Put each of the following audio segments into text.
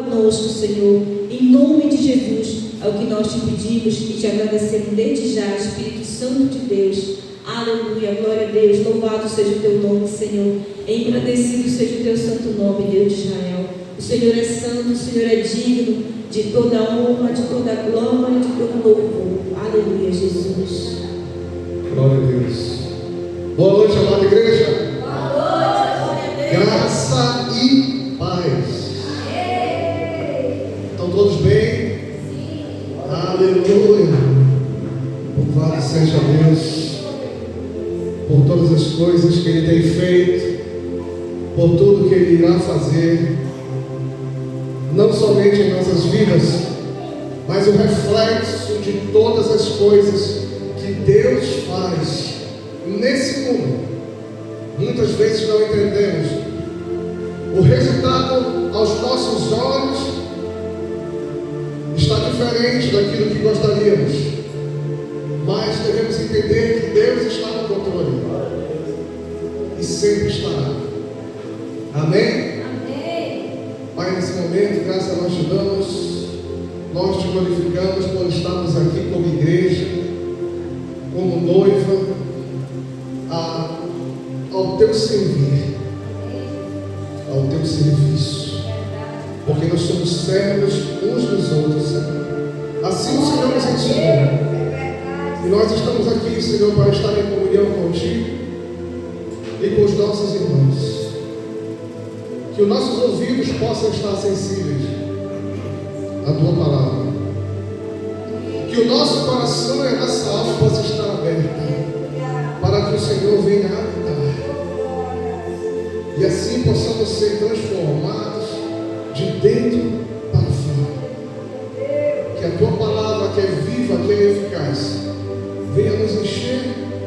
conosco, Senhor, em nome de Jesus, é o que nós te pedimos e te agradecemos desde já, Espírito Santo de Deus. Aleluia, glória a Deus, louvado seja o teu nome, Senhor, engrandecido seja o teu santo nome, Deus de Israel. O Senhor é santo, o Senhor é digno de toda honra, de toda glória, de todo louvor. Aleluia, Jesus. Glória a Deus. Boa noite, amada igreja. Boa noite, glória a Deus. Graça e paz. Estão todos bem? Sim. Aleluia. Louvado seja Deus por todas as coisas que Ele tem feito, por tudo que Ele irá fazer, não somente em nossas vidas, mas o reflexo de todas as coisas que Deus faz nesse mundo. Muitas vezes não entendemos o resultado aos nossos olhos, está diferente daquilo que gostaríamos, mas devemos entender que Deus está no controle e sempre estará. Amém? Amém. Pai, nesse momento, graças a nós te damos, nós te glorificamos por estarmos aqui como igreja, como noiva, ao teu servir, ao teu serviço, porque nós somos servos uns dos outros, Senhor. Assim o Senhor nos ensinou. E nós estamos aqui, Senhor, para estar em comunhão contigo e com os nossos irmãos. Que os nossos ouvidos possam estar sensíveis à tua palavra. Que o nosso coração e a nossa alma possam estar aberta para que o Senhor venha habitar. E assim possamos ser transformados de dentro para fora. Que a tua palavra, que é viva, que é eficaz, venha nos encher,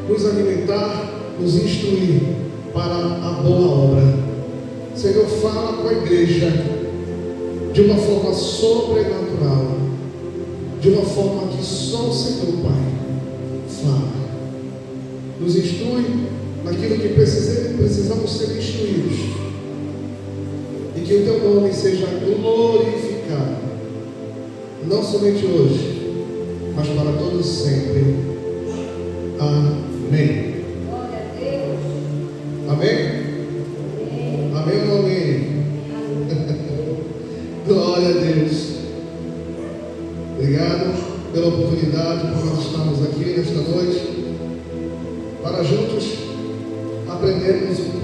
nos alimentar, nos instruir para a boa obra. Senhor, fala com a igreja de uma forma sobrenatural, de uma forma que só o Senhor, Pai, fala. Nos instrui naquilo que precisamos ser instruídos, e que o teu nome seja glorificado, não somente hoje, mas para todos sempre. Amém. Glória a Deus. Amém? Amém ou não amém? Glória a Deus. Obrigado pela oportunidade, por nós estarmos aqui nesta noite, para juntos aprendermos um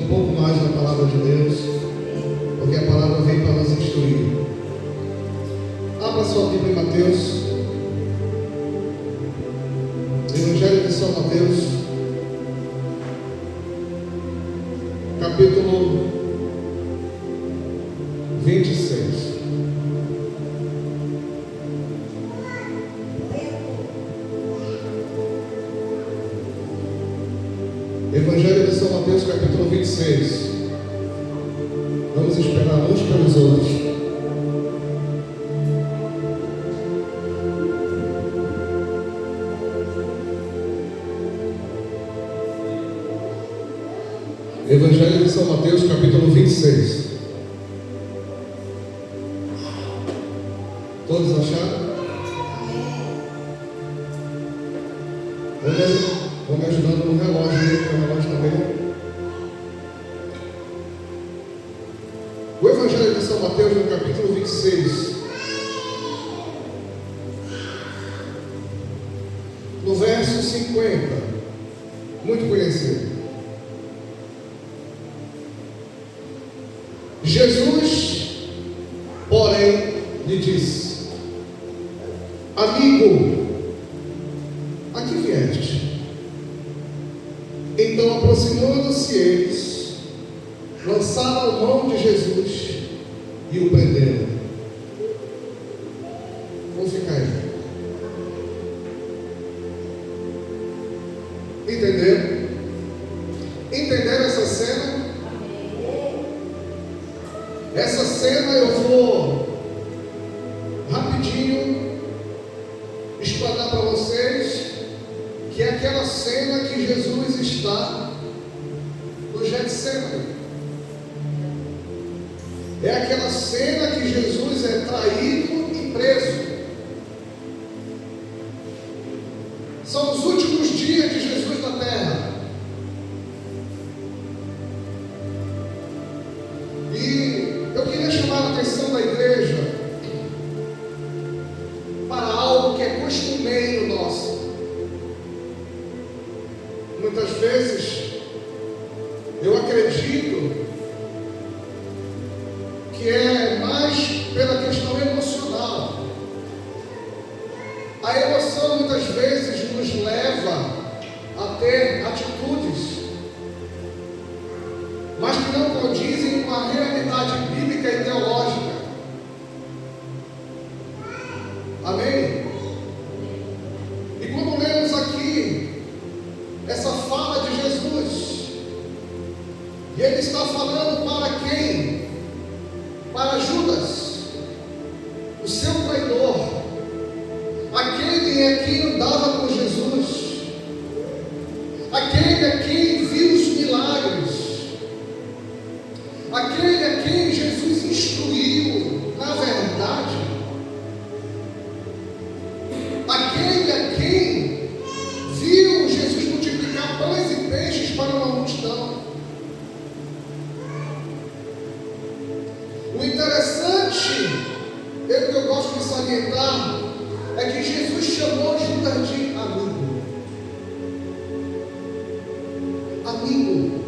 pouco mais da palavra de Deus, porque a palavra vem para nos instruir. Abra sua Bíblia em Mateus, Evangelho de São Mateus, capítulo 26. Evangelho de São Mateus, capítulo 26. Vamos esperar uns pelos outros. Evangelho de São Mateus, capítulo 26. Todos acharam? Vou me ajudando no relógio aí, porque o relógio também. O Evangelho de São Mateus, no capítulo 26, no verso 50, muito conhecido. Jesus, porém, lhe disse: amigo, a que vieste? Então, aproximando-se eles, lançaram a mão de Jesus e o prenderam. Vamos ficar aí. Entenderam? Entenderam essa cena? Essa cena eu vou rapidinho explanar para vocês, que é aquela cena que Jesus está no Getsemane. É aquela cena que Jesus é traído e preso. São os últimos dias de Jesus na terra. E eu queria chamar a atenção da igreja para algo que é costumeiro nosso. Muitas vezes eu acredito que é mais pela questão emocional. A emoção muitas vezes nos leva a ter atitudes, mas que não condizem com a realidade bíblica e teológica. Amém? E quando lemos aqui essa fala de Jesus, e ele está falando para quem? Para Judas, o seu traidor, aquele a quem andava com Jesus, aquele a quem viu os milagres, aquele a quem Jesus instruiu na verdade, aquele a quem viu Jesus multiplicar pães e peixes para uma multidão. O interessante, que eu gosto de salientar, é que Jesus chamou Judas de amigo. Amigo.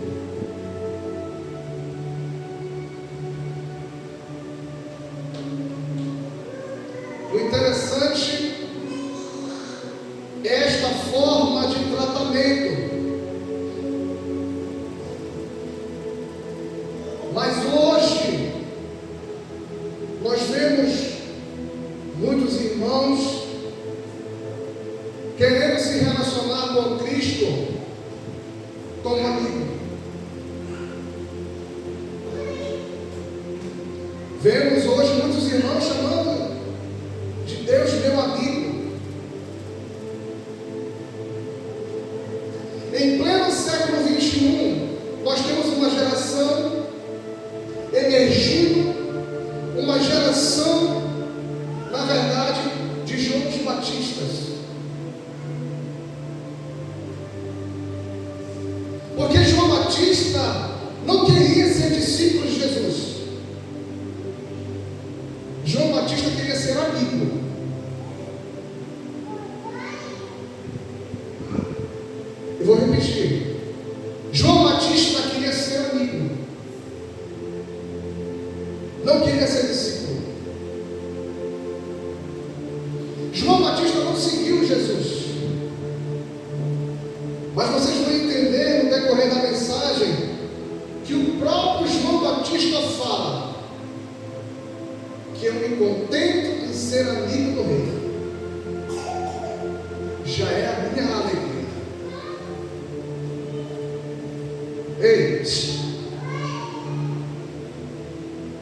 O interessante é esta forma de tratamento. Mas hoje nós vemos muitos irmãos querendo se relacionar com Cristo como amigo. Vemos hoje muitos irmãos chamando de Deus meu amigo. Em pleno século XXI, nós temos uma geração emergindo, uma geração, na verdade, de João Batistas. Porque João Batista não queria ser discípulo de Jesus. João Batista queria ser amigo. Eu vou repetir. João Batista queria ser amigo. Não queria ser discípulo. João Batista não seguiu Jesus. Mas vocês vão entender no decorrer da mensagem que o próprio João Batista fala que eu me contento em ser amigo do rei. Já é a minha alegria. Ei,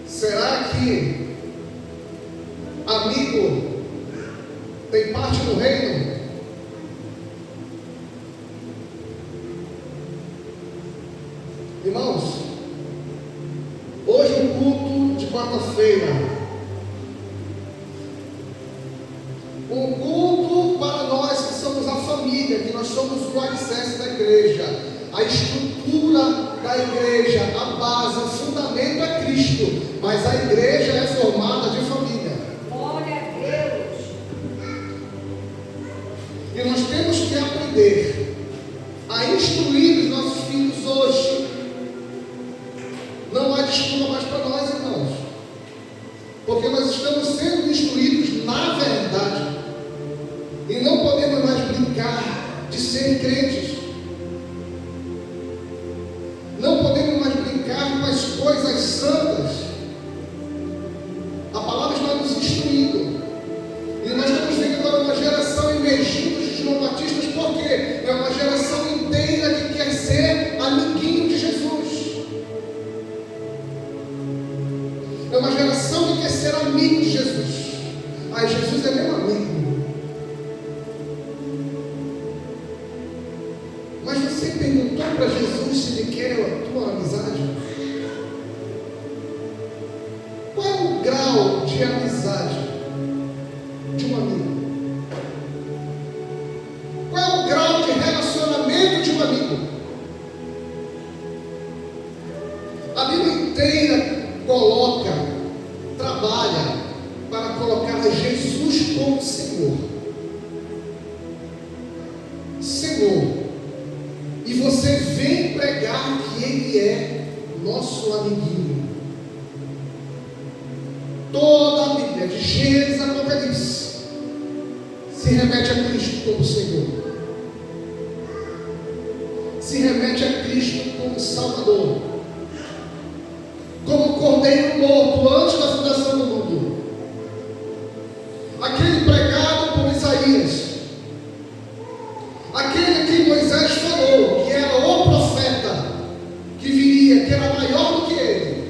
será que amigo tem parte no reino? Irmãos, hoje um culto de quarta-feira, um culto para nós que somos a família, que nós somos o alicerce da igreja, a estrutura da igreja, a base, o fundamento é Cristo, mas a igreja é formada de família. Glória a Deus. E nós temos que aprender a instruir os nossos filhos hoje. Não há desculpa mais para nós, irmãos, porque nós estamos sendo instruídos na verdade e não podemos mais brincar de ser crentes. Não podemos mais brincar com as coisas santas. A palavra está nos instruindo. E nós estamos vendo agora uma geração emergindo de João Batistas, porque é uma geração inteira que quer ser amiguinho de Jesus. É uma geração que quer ser amigo de Jesus. Ai, Jesus é meu amigo. Mas você perguntou para Jesus se ele quer a tua amizade? Qual é o grau de amizade de um amigo? Qual é o grau de relacionamento de um amigo? A Bíblia inteira trabalha para colocar Jesus como Senhor. Senhor. E você vem pregar que Ele é nosso amiguinho. Toda a Bíblia, de Gênesis a Apocalipse, se remete a Cristo como Senhor. Se remete a Cristo como Salvador. Como cordeiro morto antes da fundação do mundo. Aquele pregado por Isaías. Aquele que Moisés falou, que era o profeta, que viria, que era maior do que ele.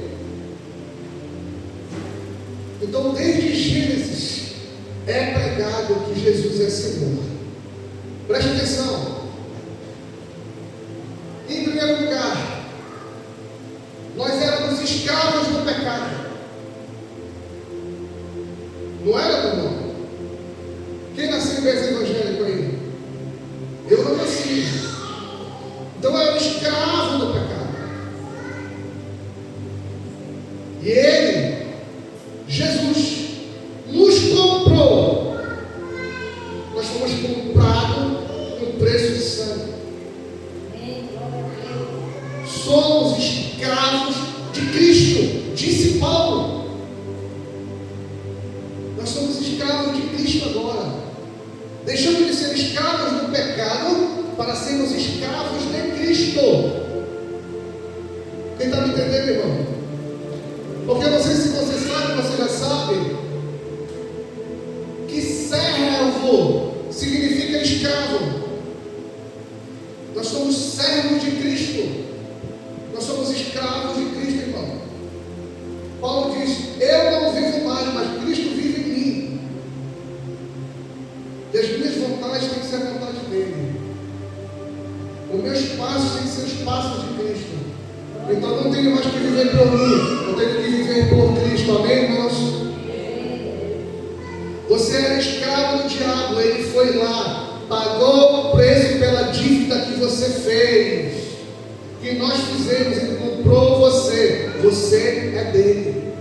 Então, desde Gênesis, é pregado que Jesus é Senhor. Preste atenção. Em primeiro lugar, nós éramos escravos do pecado. Não era, não? Quem nasceu em berço evangélico aí? Eu não nasci. Então eu era escravo do pecado. E Ele, Jesus, nos comprou. Nós fomos comprados com preço de sangue. Somos escravos de Cristo, disse Paulo. Nós somos escravos de Cristo agora. Deixamos de ser escravos do pecado para sermos escravos de Cristo. Quem está me entendendo, irmão? Porque eu não sei se você sabe, você já sabe, que servo significa escravo. Nós somos servos de Cristo. Nós somos escravos de Cristo, irmão. Paulo diz: eu não vivo mais, mas Cristo vive em mim. E as minhas vontades têm que ser a vontade dele. Os meus passos têm que ser os passos de Cristo. Então não tenho mais que viver por mim, eu tenho que viver por Cristo. Amém, irmãos? Você era escravo do diabo, ele foi lá, pagou o preço pela dívida que você fez, que nós fizemos, ele comprou você. Você é dele.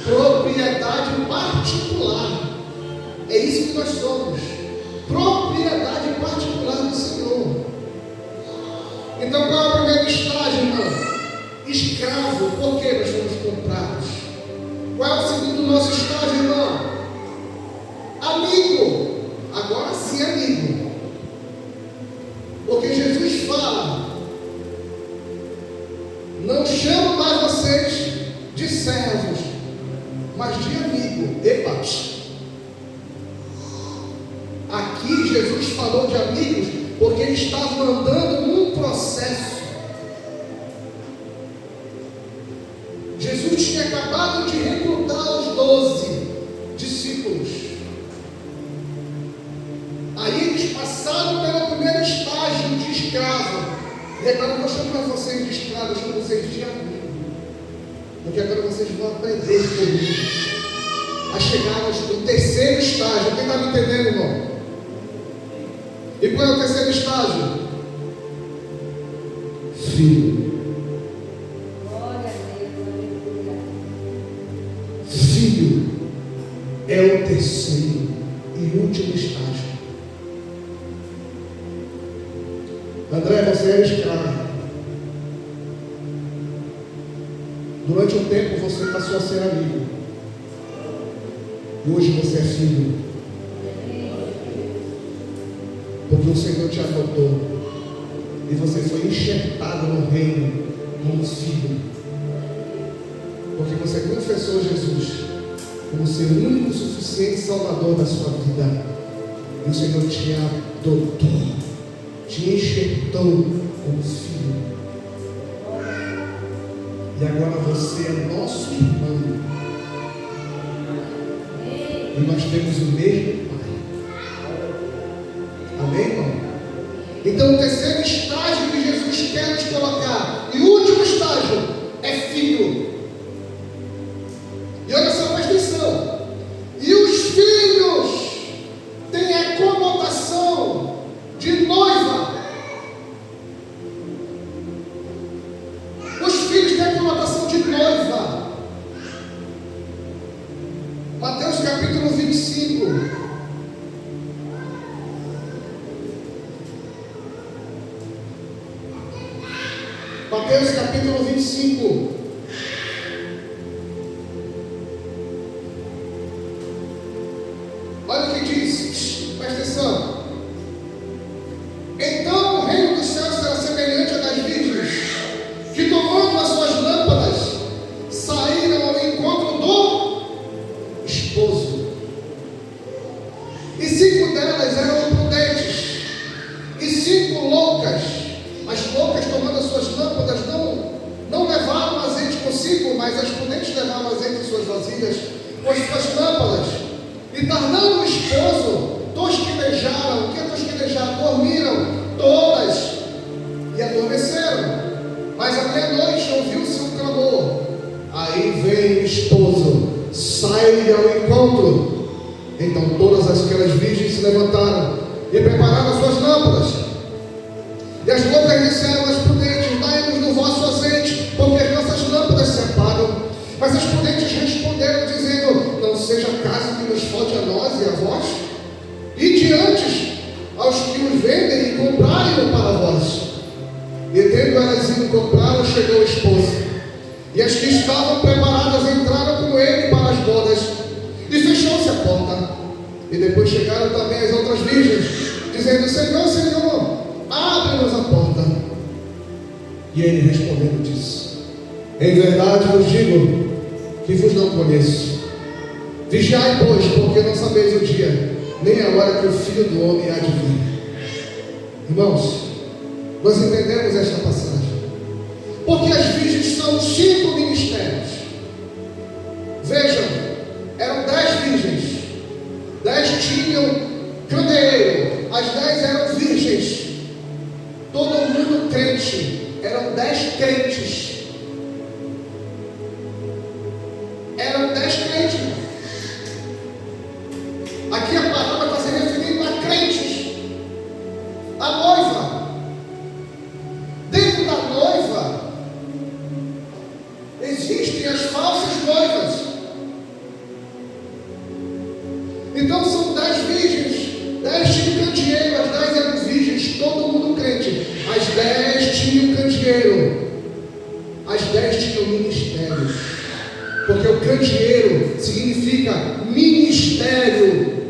Propriedade particular. É isso que nós somos. Propriedade particular do Senhor. Então qual é o primeiro estágio, irmão? Escravo. Por que nós fomos comprados? Qual é o segundo nosso estágio, irmão? Amigo. Agora sim, amigo. Porque Jesus fala: não chamo mais vocês de servos, mas de amigo. Epa! Aqui Jesus falou de amigos porque eles estavam andando num processo. Jesus tinha acabado de recrutar os 12 discípulos. Aí eles passaram pelo primeiro estágio de escravo. E agora eu não chamo mais vocês de escravo, eu chamo vocês de amigo. Porque agora vocês vão aprender comigo a chegar no terceiro estágio. Quem está me entendendo, irmão? E qual é o terceiro estágio? Filho. Filho é o terceiro e último estágio. André, você era escravo. Durante um tempo você passou a ser amigo. E hoje você é filho. Porque o Senhor te adotou. E você foi enxertado no reino como filho. Porque você confessou Jesus como seu único, suficiente Salvador da sua vida. E o Senhor te adotou, te enxertou como filho. E agora você é nosso irmão. E nós temos o mesmo Pai. Amém, irmão? Então o terceiro estágio que Jesus quer nos colocar, e o último estágio, é filho. 25. Mateus capítulo 25. Olha o que diz, presta atenção. Então o reino dos céus será semelhante a das virgens, que tomando as suas lâmpadas, saíram ao encontro do esposo. E 5 delas eram prudentes, e 5 loucas. As loucas, tomando as suas lâmpadas, não levaram azeite consigo, mas as prudentes levaram azeite em suas vasilhas com as suas lâmpadas. E tardando o esposo, tosquenejaram. O que é tosquenejar? Dormiram todas e adormeceram. Mas à meia-noite ouviu-se um clamor. Aí vem o esposo, sai ao encontro. Então todas aquelas virgens se levantaram e prepararam as suas lâmpadas. E as loucas disseram às prudentes: dai-nos do vosso azeite, porque as nossas lâmpadas se apagam. Mas as prudentes responderam, dizendo: não seja caso que nos falte a nós e a vós, e diante aos que os vendem e comprarem-no para vós. E tendo elas ido comprá-lo, chegou o esposo. E as que estavam preparadas entraram com ele para as bodas, e fechou-se a porta. E depois chegaram também as outras virgens, dizendo: Senhor, Senhor, abre-nos a porta. E ele respondendo disse: em verdade vos digo que vos não conheço. Vigiai, pois, porque não sabeis o dia, nem a hora que o Filho do Homem há de vir. Irmãos, nós entendemos esta passagem, porque as virgens são 5 ministérios. Vejam, eram 10 virgens, 10 tinham candeeiro, as 10 eram virgens, todo mundo crente, eram 10 crentes. Eram 10 crentes. Aqui a palavra está se referindo a crentes, a noiva. Dentro da noiva existem as falsas noivas. Então são 10 virgens, 10 tinham candeeiro, as 10 eram virgens, todo mundo crente. As 10 tinham candeeiro, as 10 tinham ministério, porque o candeeiro significa ministério.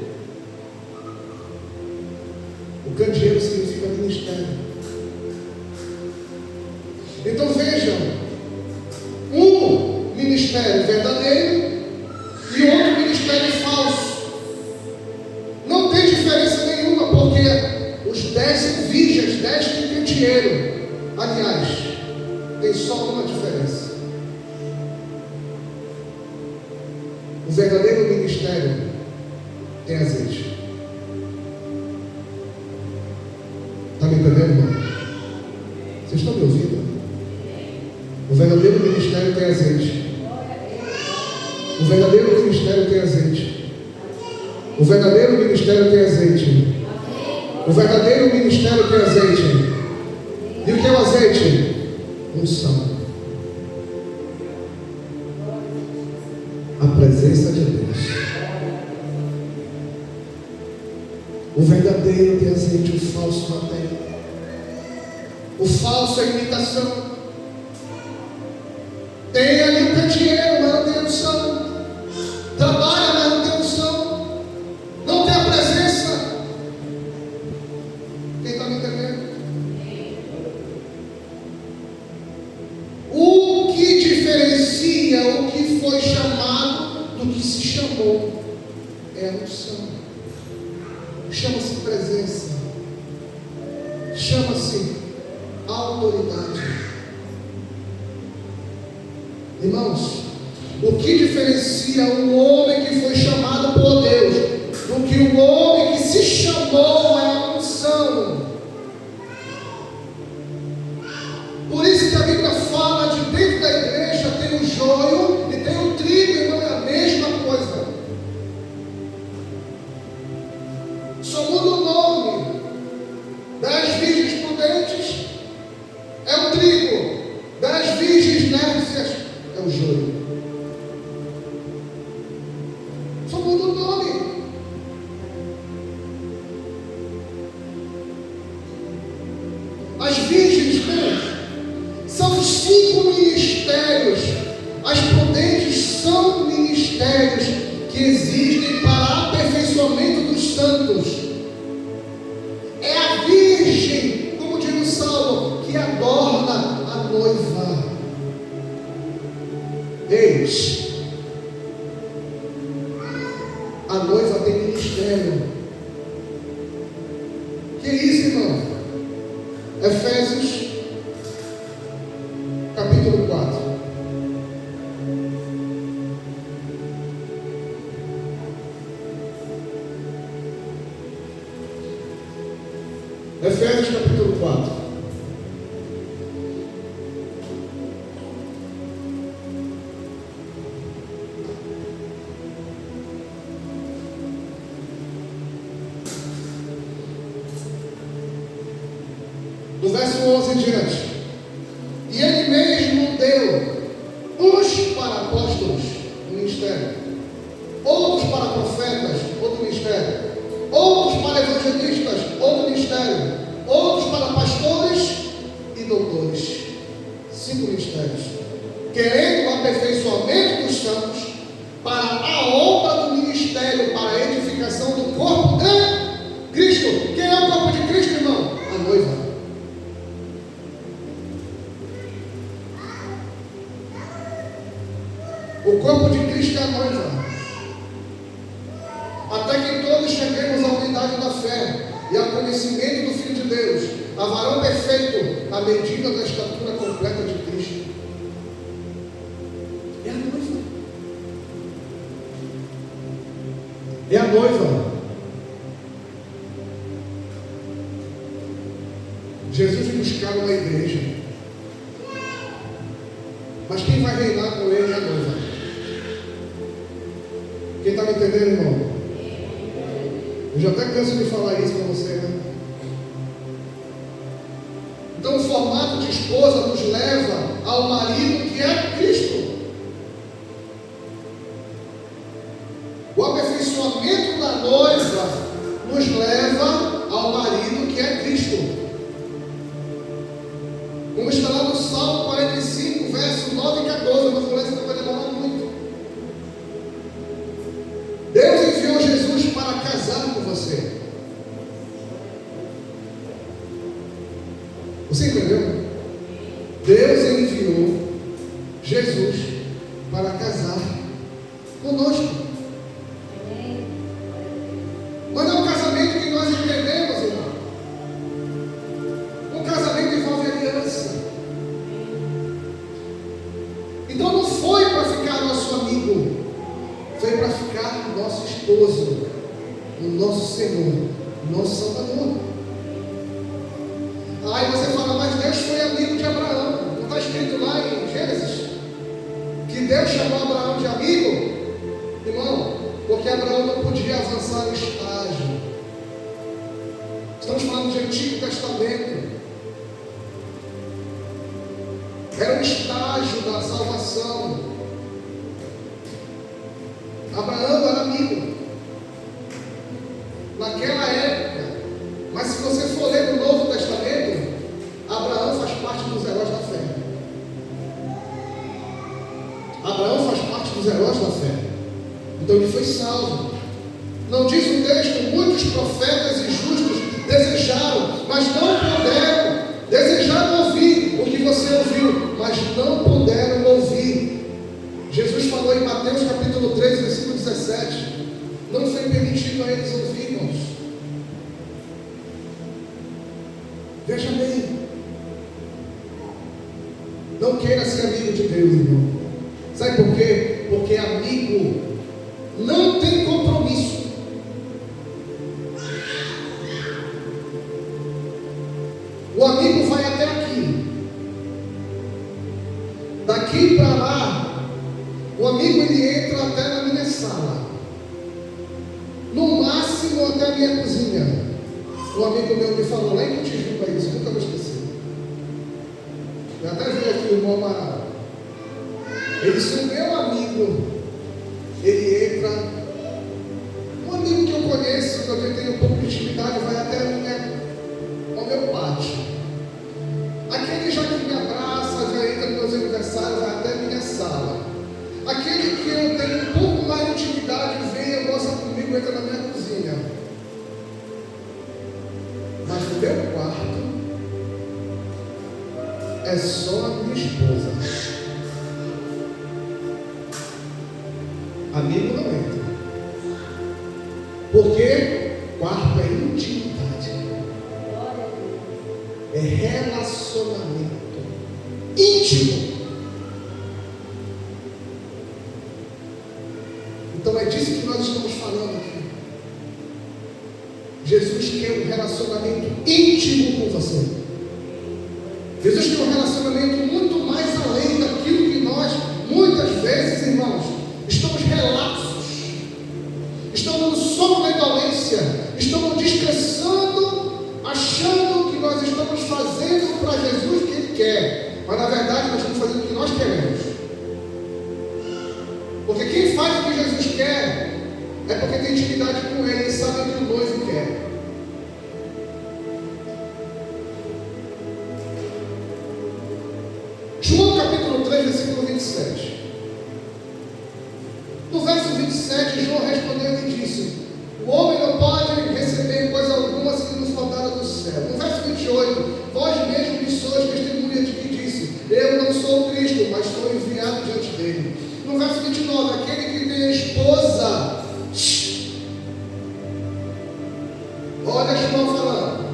O candeeiro significa ministério. Então vejam, um ministério verdadeiro e outro ministério falso. Não tem diferença nenhuma, porque os 10 virgens, 10 têm candeeiro. Aliás, tem só uma diferença. O verdadeiro ministério tem azeite. Está me entendendo, irmão? Vocês estão me ouvindo? O verdadeiro ministério tem azeite. O verdadeiro ministério tem azeite. O verdadeiro ministério tem azeite. O verdadeiro ministério tem azeite. E o que é o azeite? Unção. A presença de Deus. O verdadeiro tem azeite, o falso não tem. O falso é imitação. Tem ali o candeeiro, mas não tem unção. Trabalha, mas não tem unção. Não tem a presença. Quem está me entendendo? O que diferencia o que foi chamado do que se chamou é a unção. Chama-se presença. Chama-se autoridade. Irmãos, o que diferencia um homem que foi chamado por Deus do que um homem que se chamou é a unção. Por isso que a Bíblia fala de dentro da igreja tem o joio e tem o trigo, e não é a mesma coisa. Só muda o nome. 10 virgens prudentes é o trigo, 10 virgens nércias é o joio. Só muda o nome. as virgens, são 5 ministérios. As prudentes são ministérios que existem para aperfeiçoamento dos santos. É a virgem, como diz o Salmo, que adorna a noiva. Eis, a noiva tem ministério. Que isso, irmão? Efésios, capítulo 4. Efésios, capítulo 4. Do verso 11 em diante. E ele mesmo deu uns para apóstolos, um ministério, outros para profetas, outro ministério, outros para evangelistas, outro ministério, outros para pastores e doutores. 5 ministérios. Querendo o aperfeiçoamento dos santos para a obra do ministério, para a edificação do corpo de Cristo. Quem é o corpo de Cristo, irmão? A noiva. O corpo de Cristo é a noiva. Até que todos cheguemos à unidade da fé e ao conhecimento do Filho de Deus, a varão perfeito, à medida da estatura completa de Cristo. É a noiva. É a noiva. Jesus me buscar uma igreja. Mas quem vai reinar com ele é a noiva. Quem está me entendendo, irmão? Eu já até canso de falar isso para você, né? Então o formato de esposa nos leva ao marido que é Cristo. O aperfeiçoamento da noiva nos leva ao marido que é Cristo. Como está lá no Salmo 45, verso 9 e 14, eu vou ler, senão vai demorar muito. Deus enviou Jesus para casar com você. Você entendeu? Deus enviou Jesus para casar conosco. Mas não é um casamento que nós entendemos, irmão. Um casamento envolve aliança. Então não foi para ficar nosso amigo, foi para ficar nosso esposo, o nosso Senhor, o nosso Salvador. Aí você fala, mas Deus foi amigo de Abraão. Não está escrito lá em Gênesis que Deus chamou Abraão de amigo? Irmão, porque Abraão não podia avançar no estágio. Estamos falando de Antigo Testamento. Era um estágio da salvação. Abraão era amigo naquela época. Mas se você for ler no Novo Testamento, Abraão faz parte dos heróis da fé. Abraão faz parte dos heróis da fé. Então ele foi salvo. Não diz o texto, muitos profetas e justos desejaram, mas não puderam. Desejaram ouvir o que você ouviu, mas não puderam ouvir. Jesus falou em Mateus capítulo 3, versículo 17. Não foi permitido a eles ouvir, irmãos. Veja bem. Não queira ser amigo de Deus, irmão. Sabe por quê? Porque amigo não tem compromisso. O amigo vai até aqui. Daqui para lá, o amigo ele entra até na minha sala. No máximo até a minha cozinha. Um amigo meu me falou lá em Cotijuba isso, nunca vou esquecer. Eu até vi aqui o irmão Amaral. Ele disse, o meu amigo, ele entra. Um amigo que eu conheço, que eu tenho um pouco de intimidade, vai até ao meu pátio. aquele já que me abraça, já entra nos meus aniversários, vai até minha sala. Aquele que eu tenho um pouco mais de intimidade, vem, almoça comigo, entra na minha cozinha. Mas no meu quarto é só a minha esposa. Amigo não entra. Porque quarto é intimidade. É relacionamento íntimo. Então é disso que nós estamos falando aqui. Jesus quer um relacionamento íntimo com você. Jesus quer um relacionamento muito mais além daquilo que nós, muitas vezes, irmãos, estamos relapsos, estamos no sono da indolência, estamos descansando, achando que nós estamos fazendo para Jesus o que Ele quer, mas na verdade nós estamos fazendo o que nós queremos. Porque quem faz o que Jesus quer é porque tem intimidade com Ele e sabe o que o noivo quer. João capítulo 3, versículo 27. No verso 27, João respondeu e disse: o homem não pode receber coisa alguma se nos faltar do céu. No verso 28, vós mesmos sois testemunha de que disse: eu não sou o Cristo, mas sou enviado diante dele. No verso 29, aquele que tem a esposa, olha João falando,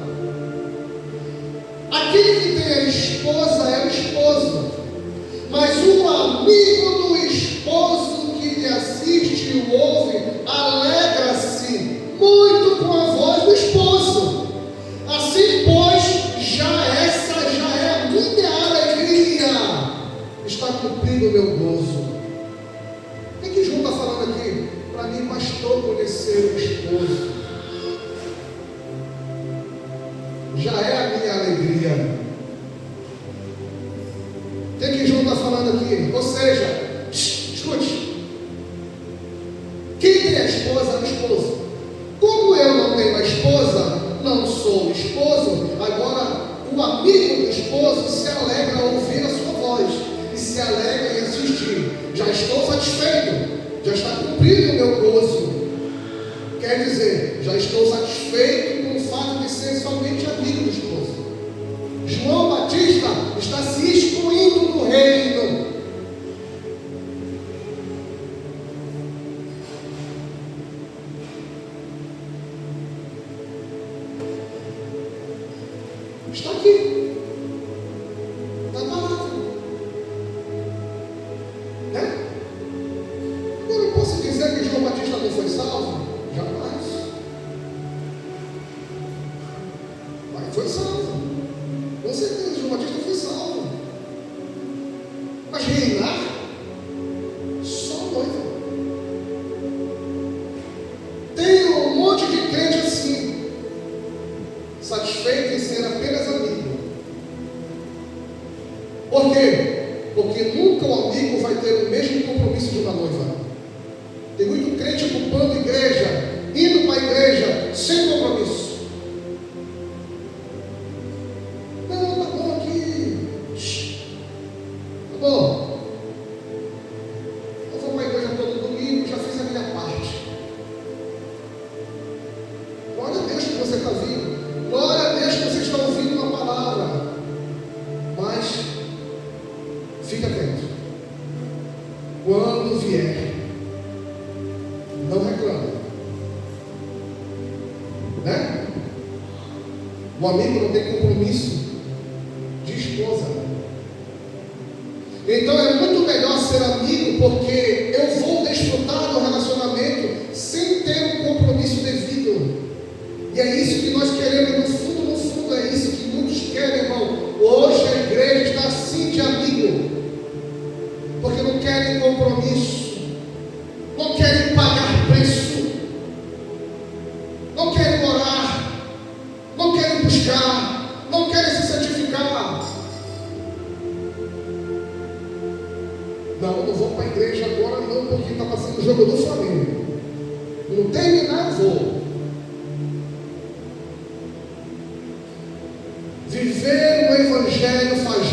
aquele que tem a esposa é o esposo, mas o amigo do esposo que lhe assiste e o ouve, alegra-se muito com a voz do esposo. Assim, pois, essa já é a minha alegria, está cumprido o meu gozo. O que João está falando aqui? Para mim bastou conhecer o esposo, já é a minha alegria. O que João está falando aqui? Ou seja, escute, quem tem a esposa é o esposo. Como eu não tenho a esposa, não sou o esposo, agora o amigo do esposo se alegra ao ouvir a sua voz e se alegra em assistir. Já estou satisfeito, já está cumprido o meu gozo. Quer dizer, já estou satisfeito com o fato de ser somente amigo do esposo. João Batista está se excluindo do reino. Está aqui. Está na palavra. Né? Eu não posso dizer que João Batista não foi salvo. Jamais. Mas foi salvo. Com certeza, João Batista foi salvo. Mas reinar? Só noiva. Tem um monte de crente assim, satisfeito em ser apenas amigo. Por quê? Porque nunca o amigo vai ter o mesmo compromisso de uma noiva. Tem muito crente ocupando igreja, indo para a igreja, sem compromisso. Não, tá bom aqui. Tá bom. Eu vou para a igreja todo domingo, já fiz a minha parte. Glória a Deus que você está vindo. Glória a Deus que você está ouvindo uma palavra. Mas, fica atento. Quando vier, não reclame. Né? O amigo não tem compromisso de esposa. Então é muito melhor ser amigo, porque eu vou desfrutar do relacionamento sem ter um compromisso devido. E é isso que nós queremos, no fundo, é isso que muitos querem, irmão. Hoje a igreja está assim de amigo, porque não querem compromisso, não querem pagar preço, não querem orar, não querem buscar, não querem se santificar. Não, não vou para a igreja agora não, porque está passando o jogo do Flamengo. Não terminar, vou. Viver o evangelho faz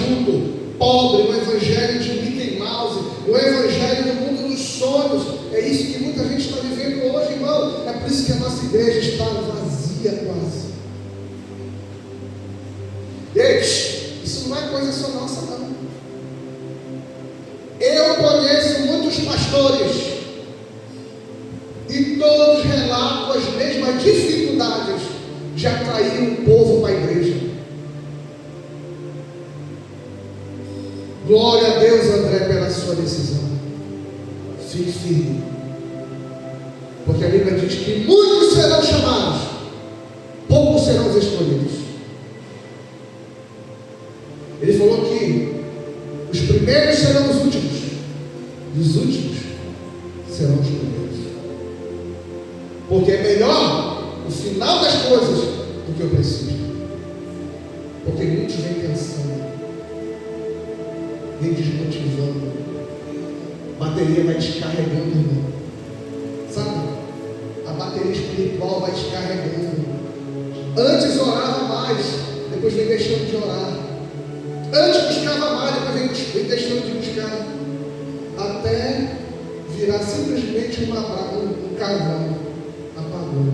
E todos relatam as mesmas dificuldades de atrair o povo para a igreja. Glória a Deus, André, pela sua decisão. Fique firme. Porque a Bíblia diz que muitos serão chamados, poucos serão os escolhidos. Ele falou que os primeiros serão os últimos, e os últimos serão os primeiros. Porque é melhor o final das coisas do que o princípio. Porque muitos vêm pensando, vem desmotivando, a bateria vai descarregando, irmão. Sabe? A bateria espiritual vai descarregando. Antes orava mais, depois vem deixando de orar. Antes buscava mais, depois vem deixando de buscar. Até virar simplesmente um carvão. Apagou.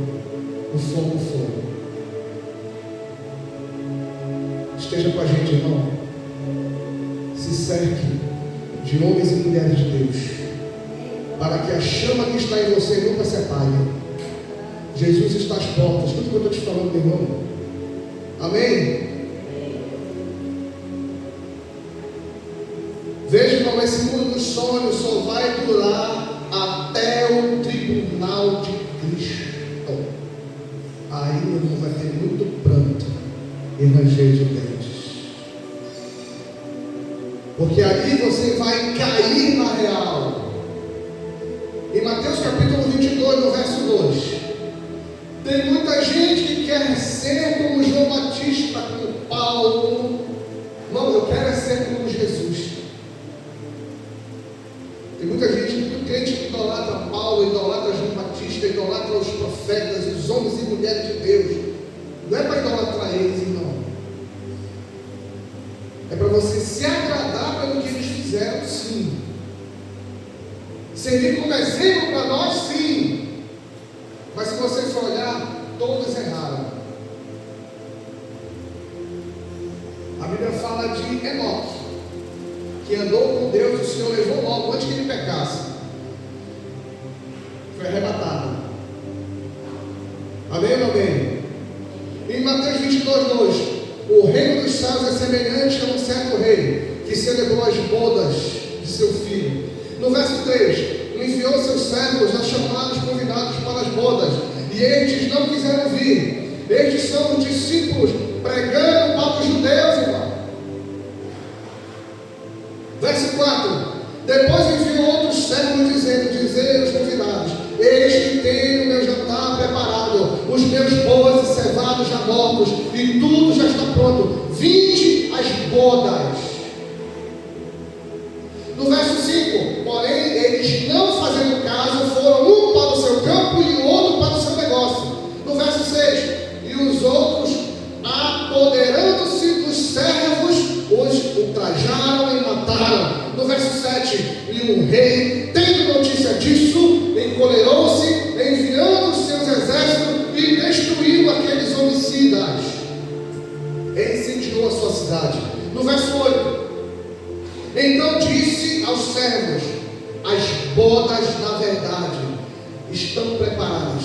O fogo foi. Esteja com a gente, irmão. Se cerque de homens e mulheres de Deus, para que a chama que está em você nunca se apague. Jesus está às portas. Tudo que eu estou te falando, meu irmão. Amém? Veja como esse mundo dos sonhos só vai durar até o tribunal de Cristo. Aí, meu irmão, vai ter muito pranto e ranger de dentes. Porque ali você vai cair na real. Em Mateus capítulo 22, no verso 2, tem muita gente que quer ser como João Batista, como Paulo. Não, eu quero ser como Jesus. Tem muita gente, muito crente que idolatra Paulo, idolatra João Batista, idolatra os profetas, os homens e mulheres de Deus. Não é para idolatrar eles, irmão. É para você se agradar pelo que eles fizeram, sim. Servir como exemplo para nós, sim. Mas se você for olhar, todos erraram. A Bíblia fala de Enoque, que andou com Deus, o Senhor levou logo antes que ele pecasse. Foi arrebatado. Amém ou amém? Em Mateus 22, 2, o reino dos céus é semelhante a um certo rei que celebrou as bodas de seu filho. No verso 3, enviou seus servos a chamar os convidados para as bodas, e estes não quiseram vir. Estes são os discípulos pregando para os judeus, irmão. Verso 4, depois enviou outros servos dizendo, dizei aos convidados, eis que tenho o meu jantar preparado, os meus bois e cevados já mortos, e tudo já está pronto, vinde às bodas. No verso 5, porém, eles não fazendo caso, foram um para o seu campo e o outro para o seu negócio. No verso 6, e os outros, apoderando-se dos servos, os ultrajaram e mataram. No verso 7, e um rei, tendo notícia disso, encolerou-se, enviando os seus exércitos e destruiu aqueles homicidas. Incendiou a sua cidade. No verso 8, então disse aos servos, as bodas na verdade estão preparadas,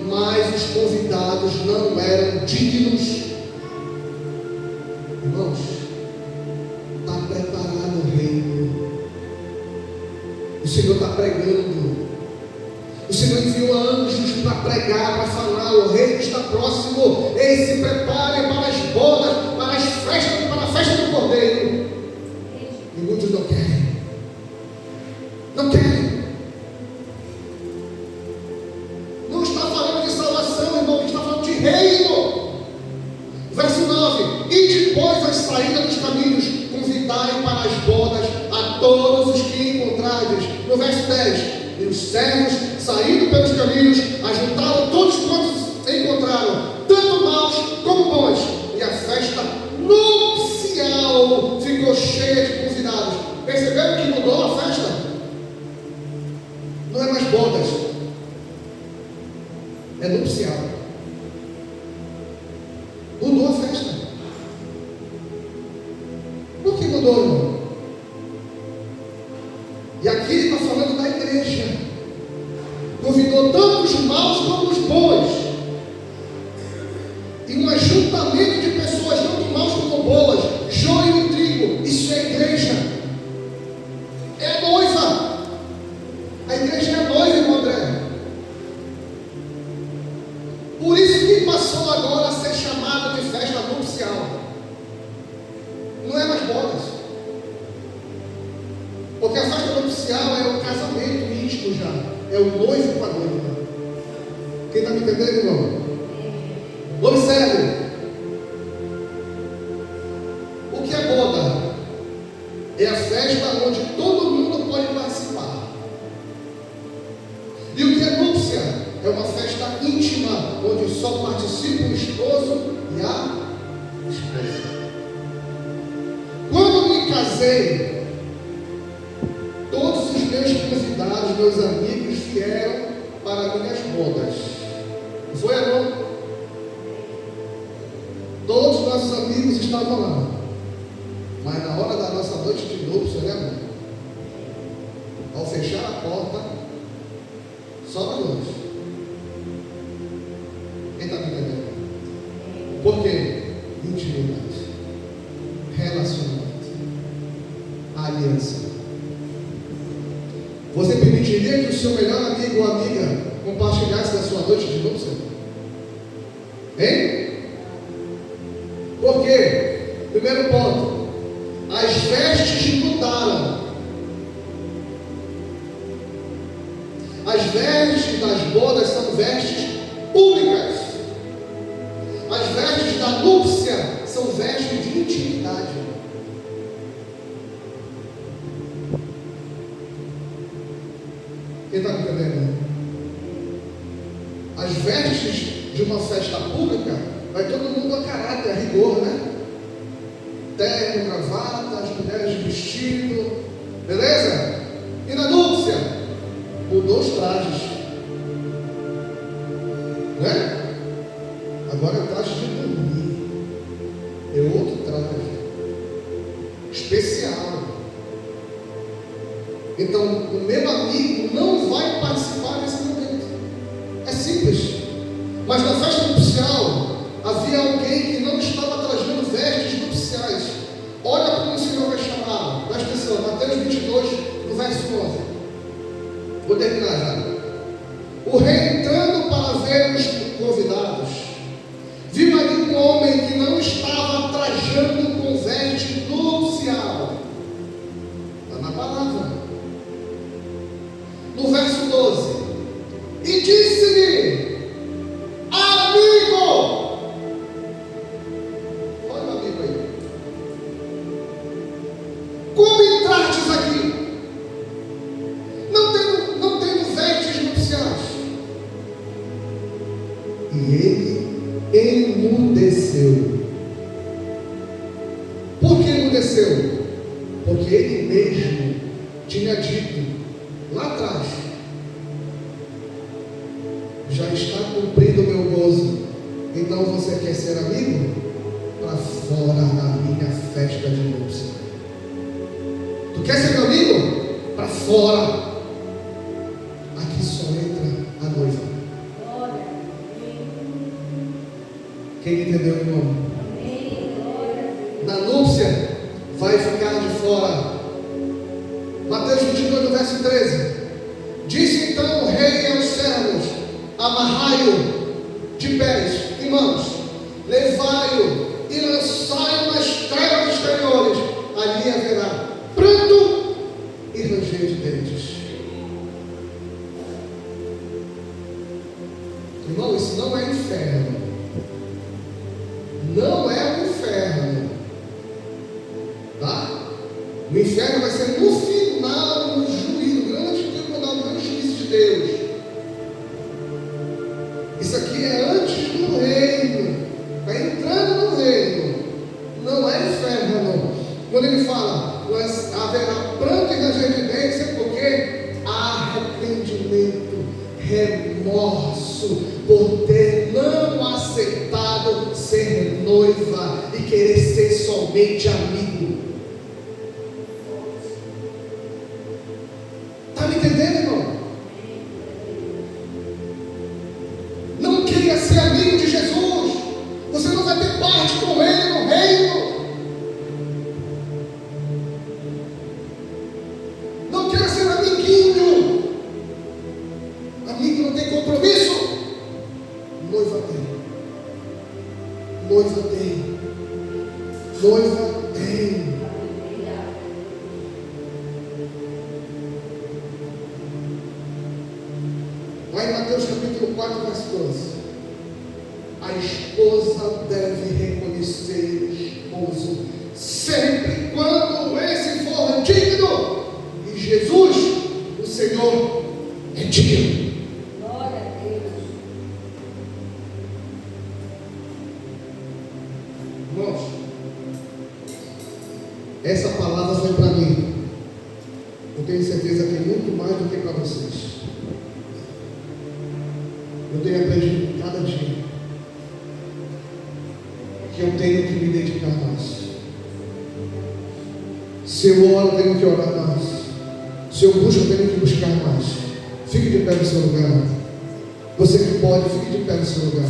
mas os convidados não eram dignos. Irmãos, está preparado o reino. O Senhor está pregando. O Senhor enviou anjos para pregar, para falar, o reino está próximo. Eles se preparem para as bodas, para as festas, para a festa do Cordeiro. E muitos não querem. Não querem. Não está falando de salvação, irmão, está falando de reino. Verso 9, e depois as saídas dos caminhos, convidai para as bodas a todos os que encontrardes. No verso 10, e os servos, saindo pelos caminhos, ajuntaram todos quantos encontraram, tanto maus como bons, e a festa nupcial ficou cheia de convidados. Perceberam que mudou a festa? Não é mais bodas, é nupcial. Mudou a festa. Por que mudou, irmão? E aqui ele está falando da igreja. Convidou tanto tanto os maus como os bons. E um ajuntamento de pessoas, tanto maus como boas, joio e trigo. Isso é igreja. É a noiva. A igreja é a noiva, irmão André. Por isso que passou agora a ser chamado de festa nupcial. Não é mais bodas. Porque a festa nupcial é o casamento íntimo já. É o noivo com a noiva. Quem está me entendendo, irmão? Observe. O que é boda? É a festa onde todo mundo pode participar. E o que é núpcia? É uma festa íntima, onde só participa o esposo e a esposa. Quando me casei, todos os meus convidados, meus amigos, vieram para minhas bodas. Não foi, irmão? Todos os nossos amigos estavam lá. Mas na hora da nossa noite de núpcia, né, irmão? Ao fechar a porta, só nós dois. Quem está me entendendo? Por quê? Intimidade, relacionamento, aliança. Você permitiria que o seu melhor amigo ou amiga compartilhasse da sua noite de núpcia? Hein? Por quê? Primeiro ponto: as vestes mudaram. As vestes das bodas são vestes públicas. As vestes da núpcia são vestes de intimidade. Quem está me entendendo? As vestes de uma festa pública, vai todo mundo a caráter, a rigor, né? Terno, gravata, as mulheres de vestido, beleza? E na núpcia, mudou os trajes, né? Agora é o traje de dormir, é outro traje, especial. Então, o meu amigo não vai participar desse momento. É simples. Mas na festa nupcial, havia alguém que não estava trajando vestes nupciais. Olha como o Senhor vai chamar. Presta atenção, Mateus 22, no verso 11. Vou terminar já. O rei, entrando para ver os convidados, viu ali um homem que não estava trajando com veste nupcial. Está na palavra. No verso 12. E disse-lhe: amigo, olha o amigo aí, como entrastes aqui? Não tendo vestes nupciais. E ele emudeceu. Por que emudeceu? Porque ele mesmo tinha dito lá atrás: já está cumprido o meu gozo. Então você quer ser amigo? Para fora da minha festa de núpcia. Tu quer ser meu amigo? Para fora. Aqui só entra a noiva. Quem entendeu, irmão? Na núpcia vai ficar de fora. Mateus 22, no verso 13. Disse então o rei aos servos: amarrai-o de pés e mãos, levai-o e lançai-o nas trevas exteriores. Ali haverá pranto e ranger de dentes. Irmão, isso não é inferno. Não é o inferno. Tá? O inferno vai ser no final, no juízo, grande tribunal, no grande juízo de Deus. Isso aqui é antes do reino. Está entrando no reino. Não é inferno. Quando ele fala, haverá pranto e ranger de dentes, é porque arrependimento, remorso por ter não aceitado ser noiva e querer ser somente amigo. Está me entendendo, irmão? Amigo não tem compromisso? Noiva tem. Noiva tem. Noiva tem. Lá em Mateus capítulo 4, verso 12. A esposa deve reconhecer o esposo sempre quando esse for digno. E Jesus, o Senhor, é digno. Glória a Deus. Irmãos, essa palavra foi para mim. Eu tenho certeza que é muito mais do que para vocês. Eu tenho aprendido cada dia que eu tenho que me dedicar mais. Se eu oro, eu tenho que orar mais. Se eu busco, eu tenho que buscar mais. Fique de pé no seu lugar. Você que pode, fique de pé no seu lugar.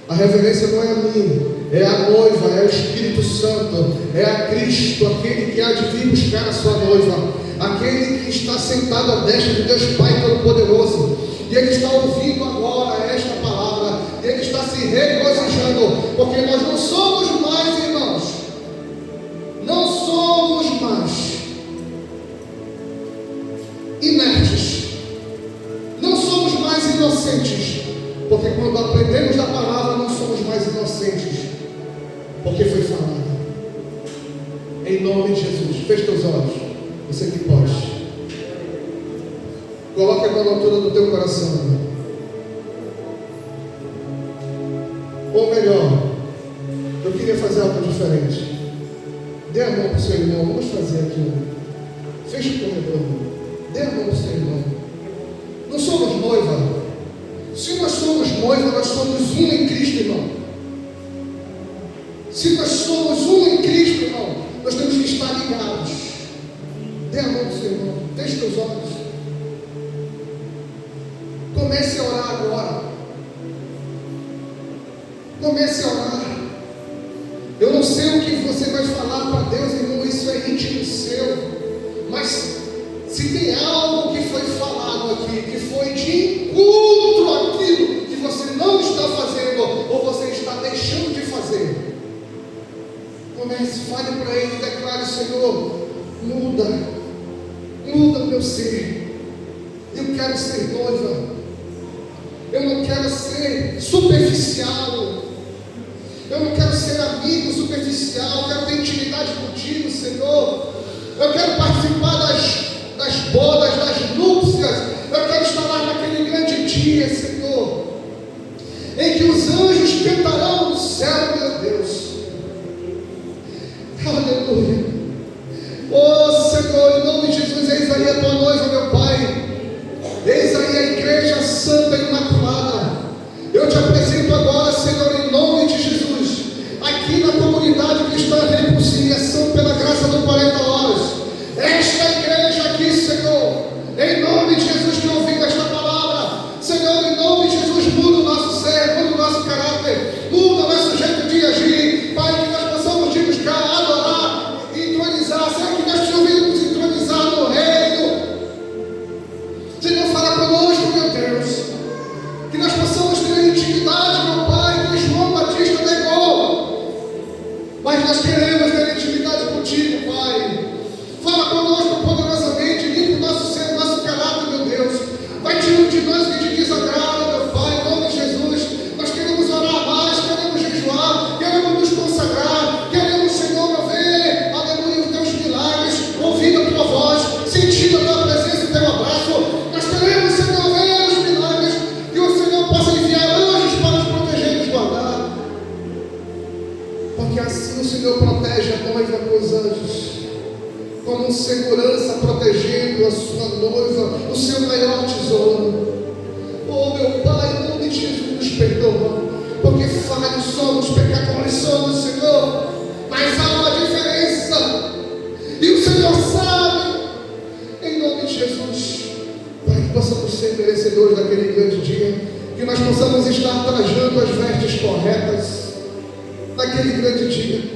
A reverência não é a minha, é a noiva, é o Espírito Santo, é a Cristo, aquele que há de vir buscar a sua noiva, aquele que está sentado à destra de Deus Pai Todo-Poderoso, e Ele está ouvindo agora esta palavra, e Ele está se regozijando, porque nós não somos mais, irmãos, não somos mais inertes, não somos mais inocentes, porque quando aprendemos da palavra não somos mais inocentes, porque foi falado. Em nome de Jesus, feche teus olhos, você que pode. Coloque a mão na altura do teu coração. Ou melhor, eu queria fazer algo diferente. Dê a mão para o seu irmão, vamos fazer aqui. Feche o corredor. Dê a mão para o seu irmão. Não somos noiva. Se nós somos noiva, nós somos um em Cristo, irmão. Se nós somos um em Cristo, irmão, nós temos que estar ligados. Dê a mão para o seu irmão. Feche teus olhos. Comece a orar agora. Comece a orar. Eu não sei o que você vai falar para Deus, irmão, isso é íntimo seu. Mas se tem algo que foi falado aqui, que foi de encontro àquilo que você não está fazendo, ou você está deixando de fazer, comece, fale para Ele, declare: Senhor, muda o meu ser. Eu quero ser noiva. Eu não quero ser superficial. Eu não quero ser amigo superficial. Eu quero ter intimidade contigo, Senhor. Eu quero participar das bodas, das núpcias. Eu quero estar lá naquele grande dia, Senhor, em que os anjos cantarão no céu, meu Deus. Aleluia. Oh, Senhor, em nome de Jesus, eis aí a tua noiva, meu Pai. Eis aí a igreja santa e imaculada. Eu te apresento agora, Senhor, em nome de Jesus, aqui na comunidade cristã Reconciliação, pela graça do 40 horas. Esta igreja aqui, Senhor, em nome de Jesus, que ouvindo esta palavra, Senhor, em nome de Jesus, muda o nosso ser, muda o nosso caráter, muda o nosso jeito de agir, Pai, que nós possamos te buscar, adorar, entronizar, Senhor, que nós te ouvimos entronizar no reino. Senhor, fala conosco, meu Deus, que nós possamos ter intimidade, meu Pai, que João Batista negou, mas nós queremos ter intimidade contigo, Pai. Fala conosco poderosamente, limpa o nosso ser, o nosso caráter, meu Deus. Vai tirando de nós o que te desagrada, meu Pai, em nome de Jesus. Nós queremos orar mais, queremos jejuar, queremos nos consagrar, queremos, Senhor, ver, aleluia, os teus milagres, ouvindo a tua voz, sentindo a tua presença, o teu abraço. Nós queremos, Senhor, ver os milagres, que o Senhor possa enviar anjos para nos proteger e nos guardar. Porque assim o Senhor protege a noiva com os anjos, como segurança, protegendo a sua noiva, o seu maior tesouro. Oh, meu Pai, em nome de Jesus, nos perdoa, porque falhos somos, pecadores somos, Senhor, mas há uma diferença, e o Senhor sabe. Em nome de Jesus, Pai, que possamos ser merecedores daquele grande dia, que nós possamos estar trajando as vestes corretas naquele grande dia.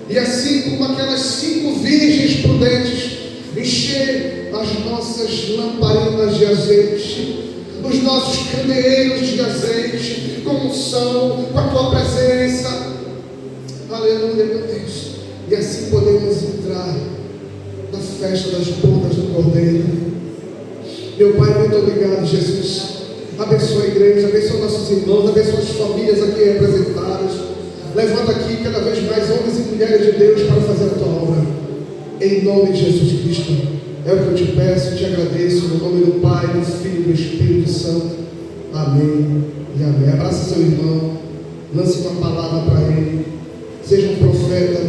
E assim como aquelas 5 virgens prudentes, encher as nossas lamparinas de azeite. os nossos candeeiros de azeite, com unção, com a tua presença. Aleluia, meu Deus. E assim podemos entrar na festa das bodas do Cordeiro. Meu Pai, muito obrigado, Jesus. Abençoa a igreja, abençoa nossos irmãos, abençoa as famílias aqui representadas. Levanta aqui cada vez mais homens e mulheres de Deus para fazer a tua obra. Em nome de Jesus Cristo. É o que eu te peço, te agradeço, no nome do Pai, do Filho e do Espírito Santo. Amém e amém. Abraça seu irmão, lance uma palavra para ele. Seja um profeta.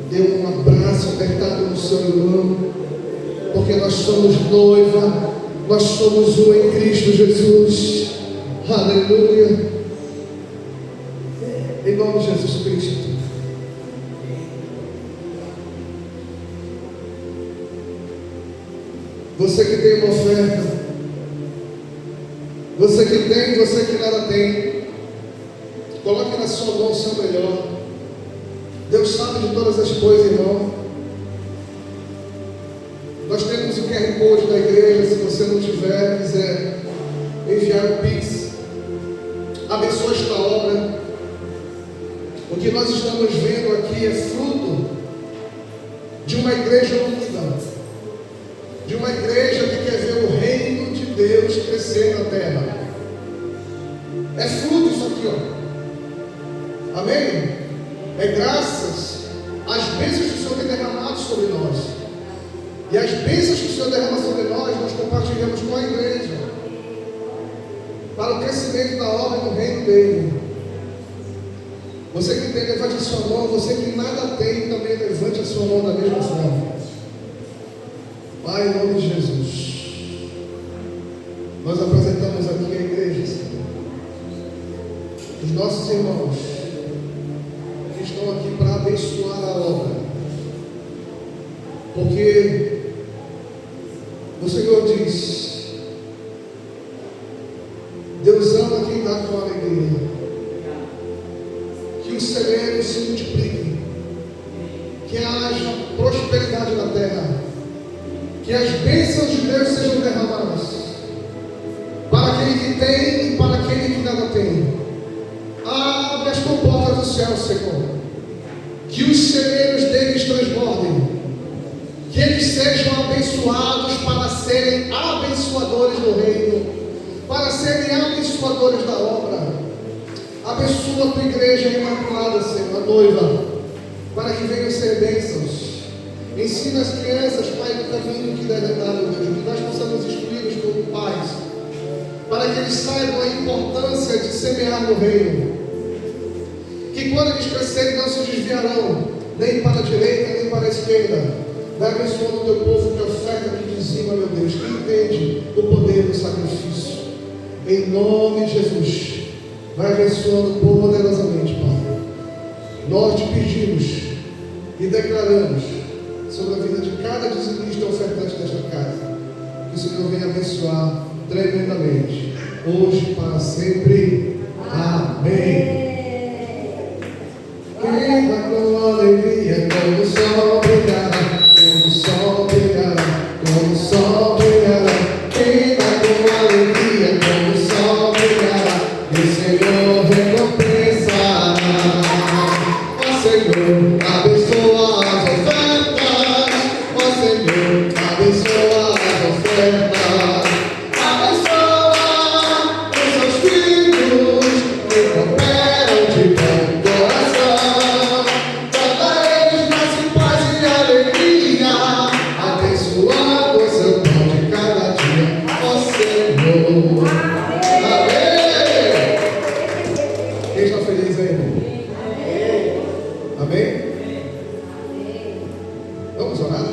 Dê um abraço apertado no seu irmão, porque nós somos noiva, nós somos um em Cristo Jesus. Aleluia. Em nome de Jesus Cristo. Você que tem uma oferta, você que tem, você que nada tem, coloque na sua mão o seu melhor. Deus sabe de todas as coisas, irmão. Nós temos o QR Code da igreja. Se você não tiver, quiser enviar o Pix, abençoe esta obra. O que nós estamos vendo aqui é fruto de uma igreja unida, de uma igreja que quer ver o reino de Deus crescer na terra. É fruto isso aqui, ó. Amém? É graças às bênçãos que o Senhor tem derramado sobre nós. E as bênçãos que o Senhor derrama sobre nós compartilhamos com a igreja, para o crescimento da obra do reino dele. Você que tem, levante a sua mão. Você que nada tem, também levante a sua mão da mesma forma. Pai, em nome de Jesus, nós apresentamos aqui a igreja, Senhor, os nossos irmãos que estão aqui para abençoar a obra, porque o Senhor diz: Deus ama quem dá com alegria. Que os celeiros se multipliquem, que haja prosperidade na terra, que as bênçãos de Deus sejam derramadas para aquele que tem e para aquele que nada tem. Abre as comportas do céu, Senhor, que os celeiros deles transbordem, que eles sejam abençoados para serem abençoadores do reino, para serem abençoadores da obra. Abençoa a tua igreja imaculada, Senhor, a noiva, para que venham ser bênçãos. Ensina as crianças, Pai, do caminho que deve andar, meu Deus, que nós possamos instruí-los como pais, para que eles saibam a importância de semear no reino, que quando eles crescerem não se desviarão, nem para a direita, nem para a esquerda. Vai abençoando o teu povo que oferta, que dizima, meu Deus, que entende o poder do sacrifício. Em nome de Jesus, vai abençoando poderosamente, Pai. Nós te pedimos e declaramos sobre a vida de cada dizimista ofertante desta casa, que o Senhor venha abençoar tremendamente, hoje para sempre. Amém. Quem vai com alegria, como o sol brilhará, como o sol brilhará, como o sol brilhará. Quem vai com alegria, como o sol brilhará, e o Senhor recompensará. Ó Senhor, abençoa as ofertas. Ó Senhor, abençoa as ofertas. Abençoa os seus filhos que cooperam de bom coração. Trata eles mais em paz e alegria, abençoando o seu pão de cada dia. Ó Senhor. Amém. Quem está feliz aí, irmão? Amém? Vamos orar?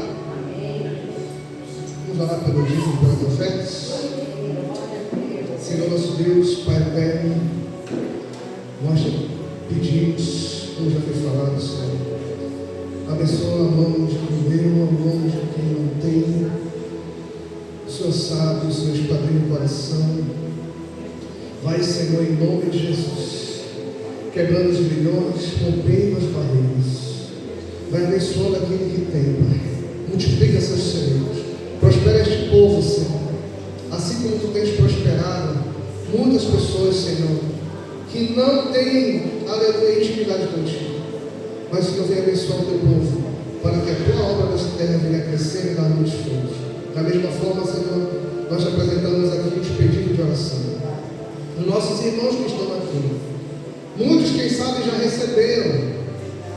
Vamos orar pelo dízimo e pelas ofertas? Senhor nosso Deus, Pai eterno, nós te pedimos, como já foi falado, Senhor, abençoa a mão de quem deu, a mão de quem não tem. O Senhor sabe, o Senhor esquadrinha o coração. Vai, Senhor, em nome de Jesus, quebrando os milhões, rompendo as barreiras. Vai abençoando aquele que tem, Pai. Multiplica seus celeiros. Prospera este povo, Senhor. Assim assim como tu tens prosperado muitas pessoas, Senhor, que não têm, aleluia, intimidade contigo. Mas, Senhor, venha abençoar o teu povo, para que a tua obra nessa terra venha crescer e dar muitos frutos. Da mesma forma, Senhor, nós te apresentamos aqui os pedidos de oração. Os nossos irmãos que estão aqui, muitos, quem sabe, já receberam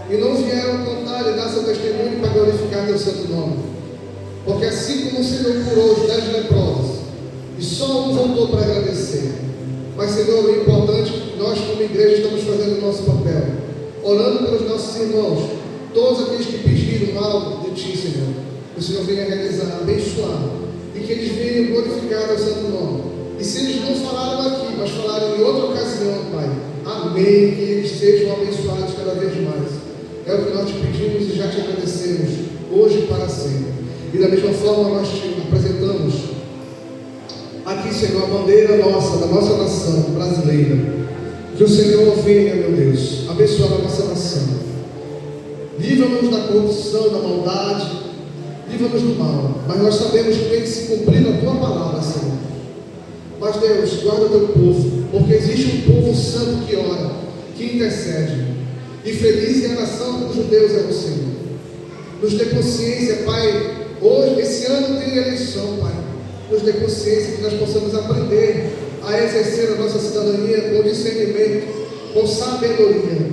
e não vieram contar e dar seu testemunho para glorificar teu santo nome. Porque assim como o Senhor curou os 10 leprosos, e só um voltou para agradecer. Mas, Senhor, o importante é que nós, como igreja, estamos fazendo o nosso papel, orando pelos nossos irmãos, todos aqueles que pediram algo de Ti, Senhor, que o Senhor venha realizar, abençoar, e que eles venham glorificar teu santo nome. E se eles não falaram aqui, mas falaram em outra ocasião, Pai, amém, que eles sejam abençoados cada vez mais. É o que nós te pedimos e já te agradecemos, hoje e para sempre. E da mesma forma nós te apresentamos aqui, Senhor, a bandeira nossa, da nossa nação brasileira. Que o Senhor venha, meu Deus, abençoar a nossa nação. Livra-nos da corrupção, da maldade, livra-nos do mal. Mas nós sabemos que tem que se cumprir a tua palavra, Senhor. Mas, Deus, guarda o teu povo, porque existe um povo santo que ora, que intercede. E feliz é a nação cujo Deus é o Senhor. Nos dê consciência, Pai. Hoje, esse ano tem eleição, Pai. Nos dê consciência que nós possamos aprender a exercer a nossa cidadania com discernimento, com sabedoria.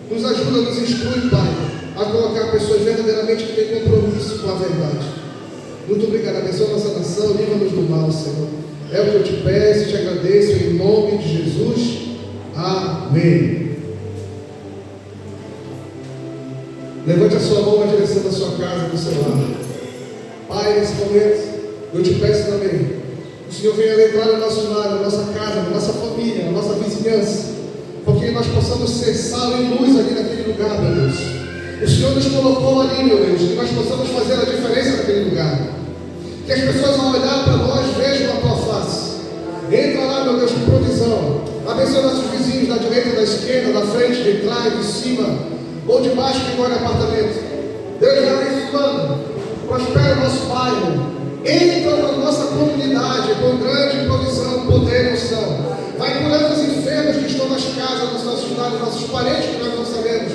Nos ajuda, nos instrui, Pai, a colocar pessoas verdadeiramente que têm compromisso com a verdade. Muito obrigado, abençoa a nossa nação, livra-nos do mal, Senhor. É o que eu te peço e te agradeço em nome de Jesus. Amém. Levante a sua mão na direção da sua casa, do seu lar. Pai, nesse momento, eu te peço também, o Senhor venha entrar no nosso lar, na nossa casa, na nossa família, na nossa vizinhança, porque nós possamos ser sal e luz ali naquele lugar, meu Deus. O Senhor nos colocou ali, meu Deus, que nós possamos fazer a diferença naquele lugar. Que as pessoas, ao olhar para nós, vejam a tua face. Entra lá, meu Deus, com provisão. Abençoa nossos vizinhos da direita, da esquerda, da frente, de trás, de cima, ou de baixo que mora em apartamento. Deus vai abençoando. Prospera o nosso bairro. Entra na nossa comunidade com grande provisão, poder e unção. Vai curando os enfermos que estão nas casas, nos nossos lares, nossos parentes que nós não sabemos,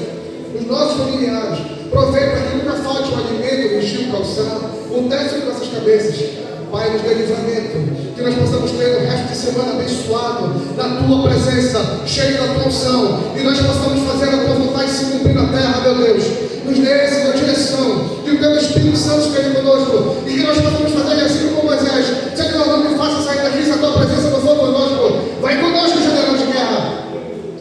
os nossos familiares. Provê para que nunca falte o alimento, o vestido, o calção, o teto de nossas cabeças. Pai, nos dê livramento, que nós possamos ter o resto de semana abençoado na tua presença, cheio da tua unção, e nós possamos fazer a tua vontade se cumprir na terra, meu Deus. Nos dê, Senhor, direção, que o teu Espírito Santo esteja conosco, e que nós possamos fazer assim como Moisés. Senhor, não me faça sair daqui se a tua presença não for conosco. Vai conosco, general de guerra.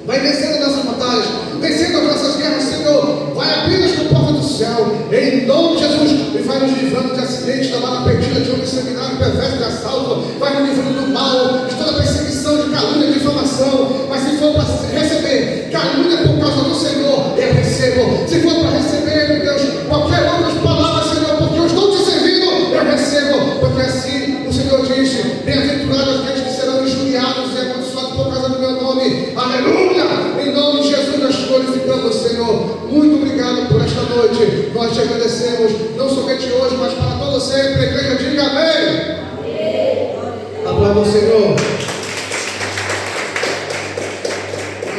Vai vencendo nossas batalhas, vencendo as nossas guerras, Senhor. Vai abrindo as portas do céu, em nome de Jesus, e vai nos livrando de acidentes, da bala perdida, de homem sanguinário, perverso, de assalto. Vai nos livrando do mal, de toda perseguição, de calúnia, de difamação. Mas se for para receber calúnia por causa do Senhor, eu recebo. Se for para receber, meu Deus, qualquer outra palavra, Senhor, porque eu estou te servindo, eu recebo. Porque assim o Senhor disse: bem-aventurados aqueles que serão injuriados e amaldiçoados por causa do meu nome. Aleluia! Em nome de Jesus nós te glorificamos, Senhor. Muito obrigado por esta noite. Nós te agradecemos, não somente hoje, mas para todo sempre. A igreja diga amém. Aplauda o Senhor.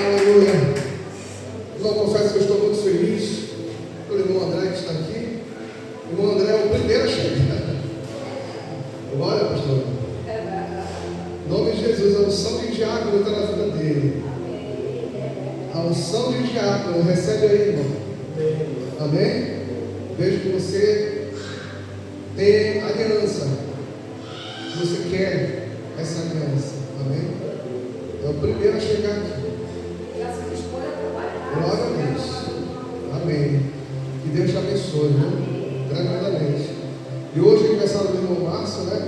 Aleluia. Eu confesso que eu estou muito feliz pelo irmão André que está aqui. O irmão André é o primeiro a chegar. Glória, pastor. Em nome de Jesus, a unção de diácono está na vida dele. A unção de diácono, recebe aí, irmão. Amém? Vejo que você tem aliança. Você quer essa aliança. Amém? É o primeiro a chegar aqui. Glória a Deus. Amém. Que Deus te abençoe, viu? Tremendamente. E hoje é aniversário do irmão Márcio, né?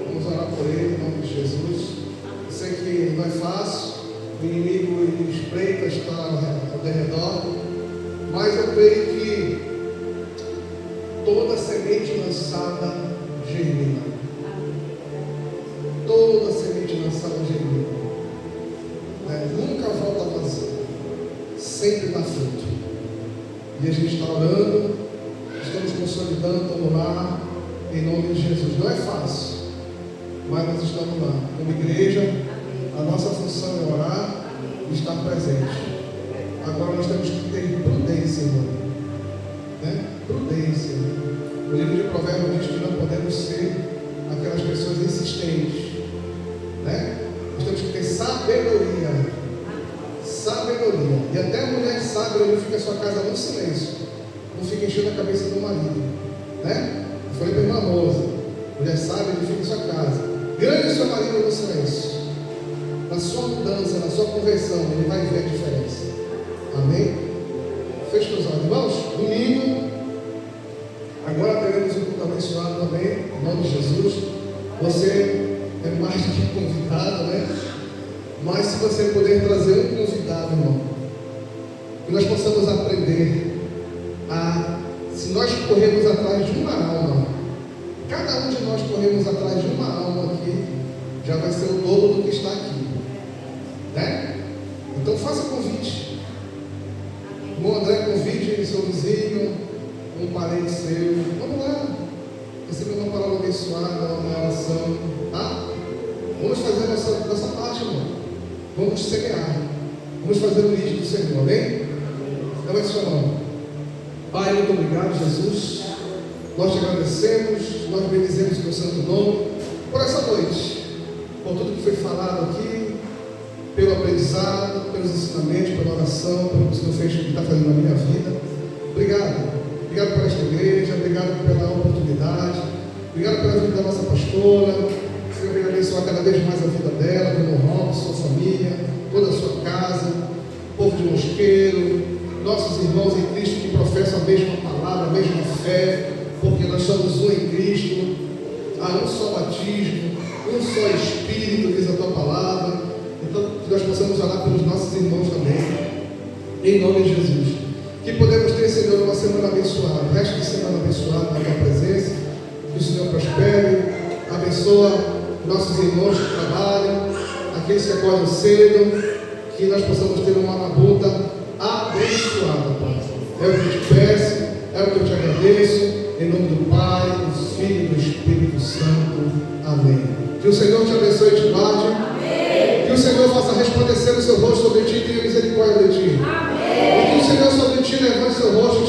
Vamos orar por ele, em nome de Jesus. Eu sei que não é fácil, o inimigo espreita, está ao derredor, mas eu creio que toda semente lançada germina. Toda semente lançada germina. Nunca volta vazia, sempre dá fruto. E a gente está orando, estamos consolidando, vamos lá, em nome de Jesus. Não é fácil, mas nós estamos lá. Como igreja, a nossa função é orar e estar presente. Agora nós temos que ter prudência, irmão. Né? Prudência. O livro de Provérbios diz que não podemos ser aquelas pessoas insistentes. Né? Nós temos que ter sabedoria. Sabedoria. E até a mulher sábia edifica a sua casa no silêncio. Não fica enchendo a cabeça do marido. Né? Eu falei para a irmã Rosa. Mulher sábia edifica a sua casa. Grande o seu marido no silêncio. Na sua mudança, na sua conversão, ele vai ver a diferença. Amém? Feche os olhos. Irmãos, domingo, agora teremos um culto abençoado também, em nome de Jesus. Você é mais que convidado, né? Mas se você puder trazer um convidado, irmão, que nós possamos aprender se nós corremos atrás de uma alma, cada um de nós corremos atrás de uma alma aqui, já vai ser o dobro do que está aqui. Né? Então faça convite. O André convide seu vizinho, um parente seu. Vamos lá. Receber uma palavra abençoada, uma oração. Tá? Vamos fazer nossa parte, irmão. Vamos semear. Vamos fazer o lead do Senhor. Amém? Levante sua mão. Pai, muito obrigado, Jesus. Nós te agradecemos, nós bendizemos o teu santo nome por essa noite, por tudo que foi falado aqui, pelo aprendizado, pelos ensinamentos, pela oração, pelo que o Senhor fez, que está fazendo na minha vida. Obrigado. Obrigado por esta igreja, obrigado pela oportunidade, obrigado pela vida da nossa pastora. Senhor, venha abençoar cada vez mais a vida dela, do irmão Robson, sua família, toda a sua casa, o povo de Mosqueiro, nossos irmãos em Cristo que professam a mesma palavra, a mesma fé, porque nós somos um em Cristo, há um só batismo, um só Espírito, diz a tua palavra. Então, que nós possamos orar pelos nossos irmãos também, em nome de Jesus. Que podemos ter, Senhor, uma semana abençoada, o resto de semana abençoada na tua presença. Que o Senhor prospere, abençoa nossos irmãos que trabalham, aqueles que acordam cedo, que nós possamos ter uma labuta abençoada, Pai. É o que eu te peço, é o que eu te agradeço, em nome do Pai, do Filho e do Espírito Santo. Amém. Que o Senhor te abençoe e te guarde. Que o Senhor faça resplandecer o seu rosto sobre ti e tenha misericórdia de ti. Amém. E que o Senhor sobre ti levante o seu rosto